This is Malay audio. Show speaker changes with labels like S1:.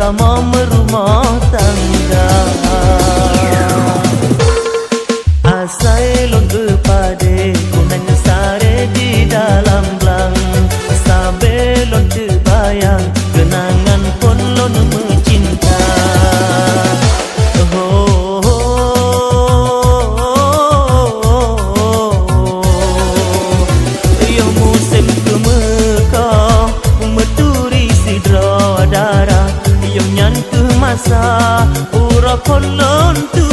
S1: mau merumah tangga. Asai lon bepade kunanya sare di dalam belang, sabe lon terbayang kenangan pun lon mencinta. Yo musim kemekah meturi sidra darah, yo nyan ke masa ura pun lon tu